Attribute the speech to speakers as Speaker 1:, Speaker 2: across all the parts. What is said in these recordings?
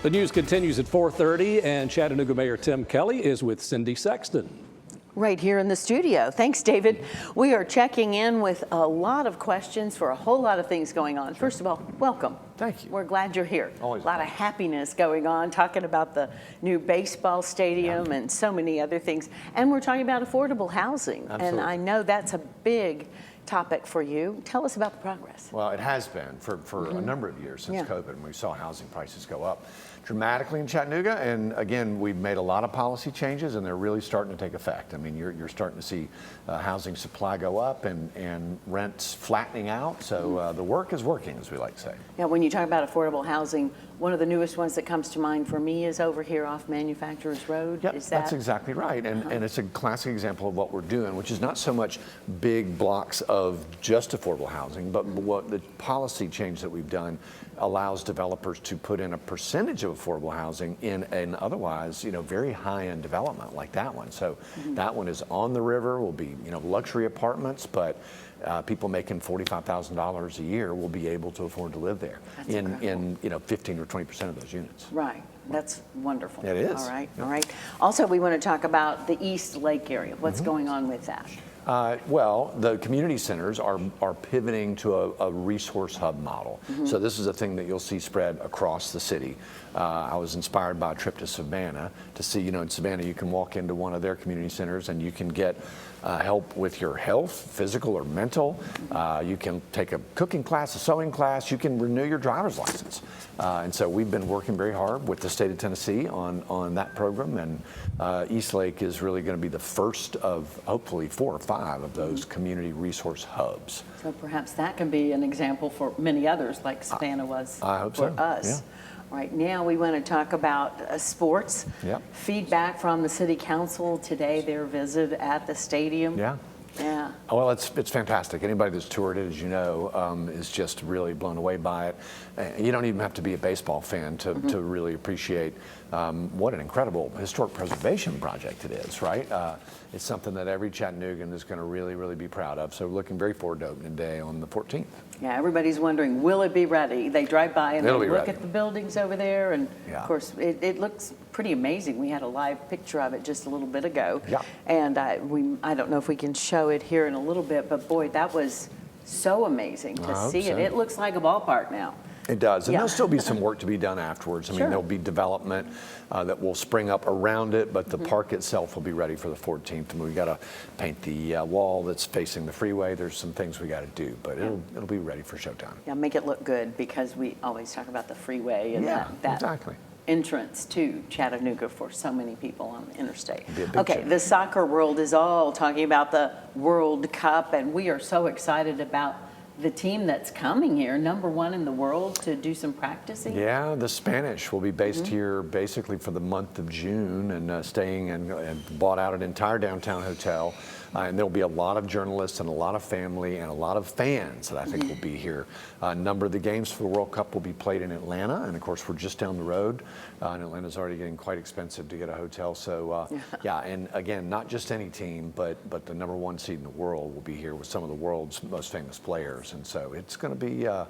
Speaker 1: The news continues at 4:30, and Chattanooga Mayor Tim Kelly is with Cindy Sexton.
Speaker 2: Right here in the studio. Thanks, David. We are checking in with a lot of questions for a whole lot of things going on. First of all, welcome.
Speaker 3: Thank you.
Speaker 2: We're glad you're here.
Speaker 3: Always
Speaker 2: a lot of happiness going on, talking about the new baseball stadium and so many other things. And we're talking about affordable housing.
Speaker 3: Absolutely.
Speaker 2: And I know that's a big topic for you. Tell us about the progress.
Speaker 3: Well, it has been for a number of years since COVID, and we saw housing prices go up dramatically in Chattanooga. And again, we've made a lot of policy changes, and they're really starting to take effect. I mean, you're starting to see housing supply go up and rents flattening out. So the work is working, as we like to say.
Speaker 2: Yeah, when you talk about affordable housing, one of the newest ones that comes to mind for me is over here off Manufacturers Road.
Speaker 3: Yep,
Speaker 2: Is that?
Speaker 3: that's exactly right. And it's a classic example of what we're doing, which is not so much big blocks of just affordable housing, but what the policy change that we've done allows developers to put in a percentage of affordable housing in an otherwise, very high-end development like that one. So that one is on the river, will be, luxury apartments, but people making $45,000 a year will be able to afford to live there in 15 or 20% of those units.
Speaker 2: Right. That's wonderful.
Speaker 3: It is.
Speaker 2: All right.
Speaker 3: Yep.
Speaker 2: All right. Also, we want to talk about the East Lake area. What's going on with that?
Speaker 3: Well, the community centers are pivoting to a resource hub model. So this is a thing that you'll see spread across the city. I was inspired by a trip to Savannah to see, in Savannah you can walk into one of their community centers and you can get help with your health, physical or mental. You can take a cooking class, a sewing class. You can renew your driver's license. And so we've been working very hard with the state of Tennessee on that program. And East Lake is really going to be the first of hopefully 4 or 5 of those community resource hubs.
Speaker 2: So perhaps that can be an example for many others, like Savannah was
Speaker 3: I hope
Speaker 2: for
Speaker 3: so.
Speaker 2: us.
Speaker 3: Yeah.
Speaker 2: Right now, we want to talk about sports.
Speaker 3: Yep.
Speaker 2: Feedback from the city council today, their visit at the stadium.
Speaker 3: Yeah.
Speaker 2: Yeah.
Speaker 3: Well, it's fantastic. Anybody that's toured it, as you know, is just really blown away by it. You don't even have to be a baseball fan to really appreciate what an incredible historic preservation project it is, right? It's something that every Chattanoogan is going to really, really be proud of. So we're looking very forward to opening day on the 14th.
Speaker 2: Yeah, everybody's wondering, will it be ready? They drive by and they look
Speaker 3: ready.
Speaker 2: at the buildings over there, and
Speaker 3: Yeah.
Speaker 2: of course, it looks pretty amazing. We had a live picture of it just a little bit ago.
Speaker 3: Yeah.
Speaker 2: And I don't know if we can show it here in a little bit, but boy, that was so amazing to see it.
Speaker 3: so.
Speaker 2: It looks like a ballpark now.
Speaker 3: It does, and
Speaker 2: Yeah.
Speaker 3: there'll still be some work to be done afterwards. I mean,
Speaker 2: Sure.
Speaker 3: there'll be development that will spring up around it, but the park itself will be ready for the 14th. And we've got to paint the wall that's facing the freeway. There's some things we got to do, but it'll be ready for showtime.
Speaker 2: Yeah, make it look good, because we always talk about the freeway and that
Speaker 3: exactly.
Speaker 2: entrance to Chattanooga for so many people on the interstate.
Speaker 3: It'd be a big
Speaker 2: Okay,
Speaker 3: change.
Speaker 2: the soccer world is all talking about the World Cup, and we are so excited about the team that's coming here, #1 in the world, to do some practicing.
Speaker 3: Yeah, the Spanish will be based here basically for the month of June, and staying and bought out an entire downtown hotel. And there'll be a lot of journalists and a lot of family and a lot of fans that I think will be here. A number of the games for the World Cup will be played in Atlanta, and of course we're just down the road. And Atlanta's already getting quite expensive to get a hotel. So yeah, and again, not just any team, but the #1 seed in the world will be here with some of the world's most famous players. And so it's going to be a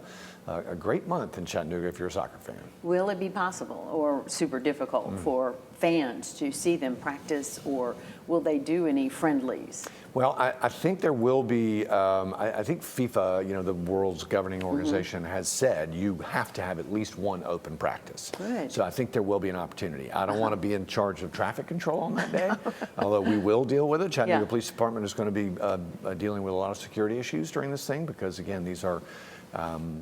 Speaker 3: great month in Chattanooga if you're a soccer fan.
Speaker 2: Will it be possible or super difficult for fans to see them practice, or will they do any friendlies?
Speaker 3: Well, I think there will be, I think FIFA, the world's governing organization, has said you have to have at least one open practice.
Speaker 2: Good.
Speaker 3: So I think there will be an opportunity. I don't want to be in charge of traffic control on that day, although we will deal with it. Chattanooga Police Department is going to be dealing with a lot of security issues during this thing, because again, these are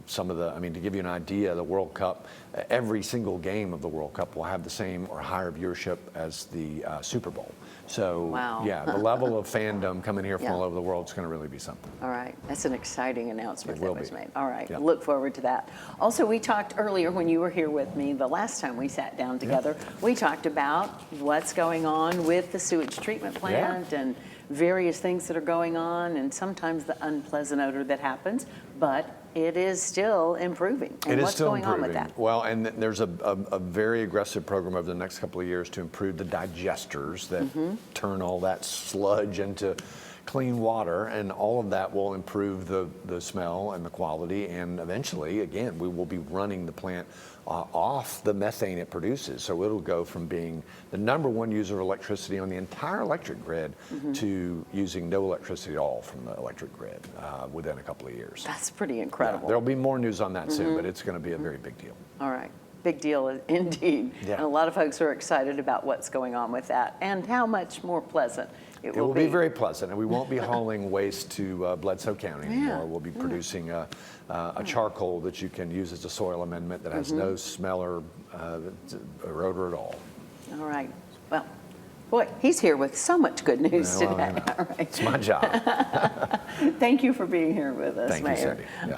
Speaker 3: some of the, to give you an idea, the World Cup, every single game of the World Cup will have the same or higher viewership as the Super Bowl. So,
Speaker 2: Wow.
Speaker 3: yeah, the level of fandom coming here from all over the world is going to really be something.
Speaker 2: All right, that's an exciting announcement that was made. All right,
Speaker 3: Yep.
Speaker 2: Look forward to that. Also, we talked earlier when you were here with me, the last time we sat down together, we talked about what's going on with the sewage treatment plant and various things that are going on, and sometimes the unpleasant odor that happens, but it is still improving. And what's going on with that?
Speaker 3: Well, and there's a very aggressive program over the next couple of years to improve the digesters that turn all that sludge into clean water, and all of that will improve the smell and the quality, and eventually, again, we will be running the plant off the methane it produces. So it'll go from being the #1 user of electricity on the entire electric grid to using no electricity at all from the electric grid within a couple of years.
Speaker 2: That's pretty incredible.
Speaker 3: There'll be more news on that soon, but it's going to be a very big deal.
Speaker 2: All right. Big deal indeed.
Speaker 3: Yeah.
Speaker 2: And a lot of folks are excited about what's going on with that and how much more pleasant it
Speaker 3: It will
Speaker 2: be.
Speaker 3: be very pleasant, and we won't be hauling waste to Bledsoe County anymore.
Speaker 2: Yeah.
Speaker 3: We'll be producing a charcoal that you can use as a soil amendment that has no smell or odor at all.
Speaker 2: All right. Well, boy, he's here with so much good news
Speaker 3: Well,
Speaker 2: today.
Speaker 3: you know,
Speaker 2: All right.
Speaker 3: it's my job.
Speaker 2: Thank you for being here with us,
Speaker 3: Thank you,
Speaker 2: Mayor.
Speaker 3: Cindy. Yeah.